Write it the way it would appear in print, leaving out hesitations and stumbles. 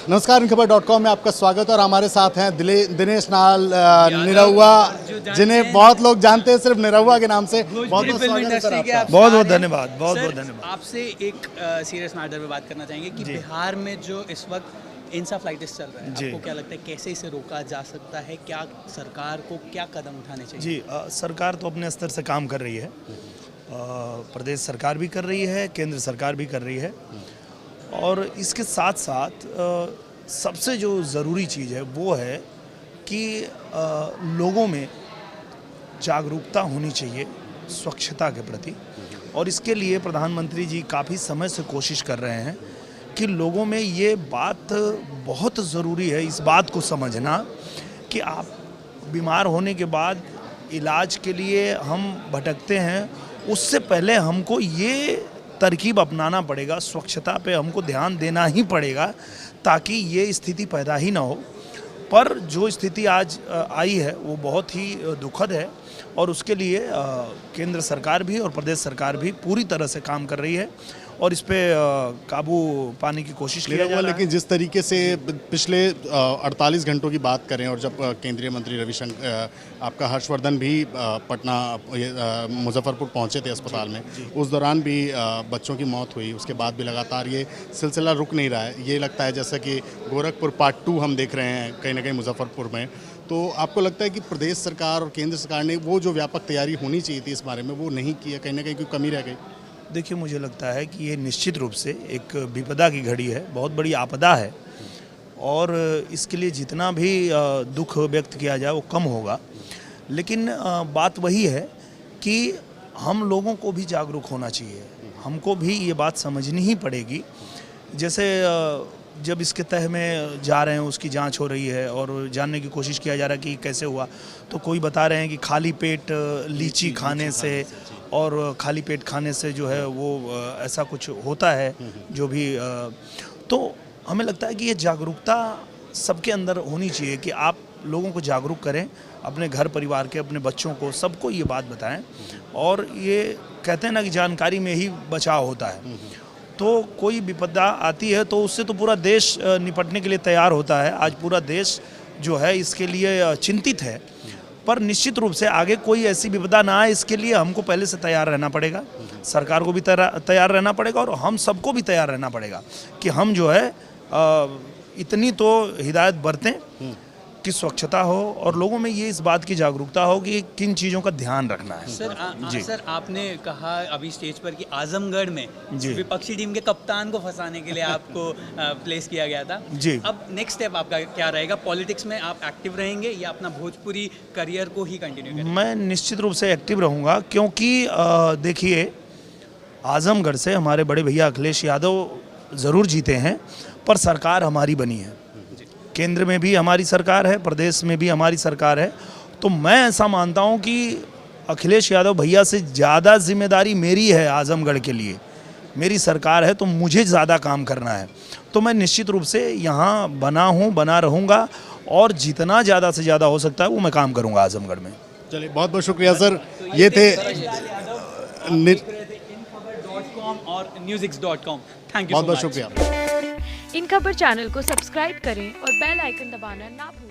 नमस्कार, इनखबर.com में आपका स्वागत है और हमारे साथ हैं दिनेश नाल निरहुआ, जिन्हें बहुत लोग जानते हैं सिर्फ निरहुआ के नाम से। बहुत बहुत स्वागत है सर आपका। बहुत बहुत धन्यवाद, बहुत बहुत धन्यवाद। आपसे एक सीरियस मैटर पे बात करना चाहेंगे कि बिहार में जो इस वक्त इंसेफ्लाइटिस चल रहा है, आपको क्या लगता है कैसे इसे रोका जा सकता है? क्या सरकार को क्या कदम उठाने चाहिए? जी, सरकार तो अपने स्तर से काम कर रही है, प्रदेश सरकार भी कर रही है, केंद्र सरकार भी कर रही है, और इसके साथ साथ सबसे जो ज़रूरी चीज़ है वो है कि लोगों में जागरूकता होनी चाहिए स्वच्छता के प्रति। और इसके लिए प्रधानमंत्री जी काफ़ी समय से कोशिश कर रहे हैं कि लोगों में ये बात बहुत ज़रूरी है, इस बात को समझना कि आप बीमार होने के बाद इलाज के लिए हम भटकते हैं, उससे पहले हमको ये तरकीब अपनाना पड़ेगा, स्वच्छता पे हमको ध्यान देना ही पड़ेगा ताकि ये स्थिति पैदा ही ना हो। पर जो स्थिति आज आई है वो बहुत ही दुखद है और उसके लिए केंद्र सरकार भी और प्रदेश सरकार भी पूरी तरह से काम कर रही है और इस पे काबू पाने की कोशिश की जा रही है। लेकिन जिस तरीके से पिछले 48 घंटों की बात करें और जब केंद्रीय मंत्री रविशंकर आपका हर्षवर्धन भी पटना मुजफ्फरपुर पहुंचे थे अस्पताल में, उस दौरान भी बच्चों की मौत हुई, उसके बाद भी लगातार ये सिलसिला रुक नहीं रहा है। ये लगता है जैसा कि गोरखपुर पार्ट 2 हम देख रहे हैं कहीं ना कहीं मुजफ्फरपुर में। तो आपको लगता है कि प्रदेश सरकार और केंद्र सरकार ने वो जो व्यापक तैयारी होनी चाहिए थी इस बारे में वो नहीं की है, कहीं ना कहीं कोई कमी रह गई? देखिए, मुझे लगता है कि ये निश्चित रूप से एक विपदा की घड़ी है, बहुत बड़ी आपदा है और इसके लिए जितना भी दुख व्यक्त किया जाए वो कम होगा। लेकिन बात वही है कि हम लोगों को भी जागरूक होना चाहिए, हमको भी ये बात समझनी ही पड़ेगी। जैसे जब इसके तह में जा रहे हैं, उसकी जांच हो रही है और जानने की कोशिश किया जा रहा है कि कैसे हुआ, तो कोई बता रहे हैं कि खाली पेट लीची खाने से और खाली पेट खाने से जो है वो ऐसा कुछ होता है जो भी। तो हमें लगता है कि ये जागरूकता सबके अंदर होनी चाहिए कि आप लोगों को जागरूक करें, अपने घर परिवार के, अपने बच्चों को, सबको ये बात बताएं। और ये कहते हैं ना कि जानकारी में ही बचाव होता है। तो कोई विपदा आती है तो उससे तो पूरा देश निपटने के लिए तैयार होता है। आज पूरा देश जो है इसके लिए चिंतित है, पर निश्चित रूप से आगे कोई ऐसी विपदा ना आए इसके लिए हमको पहले से तैयार रहना पड़ेगा। सरकार को भी तैयार रहना पड़ेगा और हम सबको भी तैयार रहना पड़ेगा कि हम जो है इतनी तो हिदायत बरतें कि स्वच्छता हो और लोगों में ये इस बात की जागरूकता हो कि किन चीज़ों का ध्यान रखना है। सर आपने कहा अभी स्टेज पर कि आजमगढ़ में विपक्षी टीम के कप्तान को फंसाने के लिए आपको प्लेस किया गया था जी। अब नेक्स्ट स्टेप आपका क्या रहेगा? पॉलिटिक्स में आप एक्टिव रहेंगे या अपना भोजपुरी करियर को ही कंटिन्यू करेंगे? मैं निश्चित रूप से एक्टिव रहूँगा, क्योंकि देखिए, आजमगढ़ से हमारे बड़े भैया अखिलेश यादव ज़रूर जीते हैं, पर सरकार हमारी बनी है, केंद्र में भी हमारी सरकार है, प्रदेश में भी हमारी सरकार है। तो मैं ऐसा मानता हूं कि अखिलेश यादव भैया से ज़्यादा जिम्मेदारी मेरी है आजमगढ़ के लिए। मेरी सरकार है तो मुझे ज़्यादा काम करना है। तो मैं निश्चित रूप से यहाँ बना रहूँगा और जितना ज़्यादा से ज़्यादा हो सकता है वो मैं काम करूँगा आजमगढ़ में। चलिए, बहुत बहुत शुक्रिया सर। ये थे इनखबर.com और newsix.com। थैंक यू, बहुत बहुत शुक्रिया। इन खबर चैनल को सब्सक्राइब करें और बेल आइकन दबाना ना भूलें।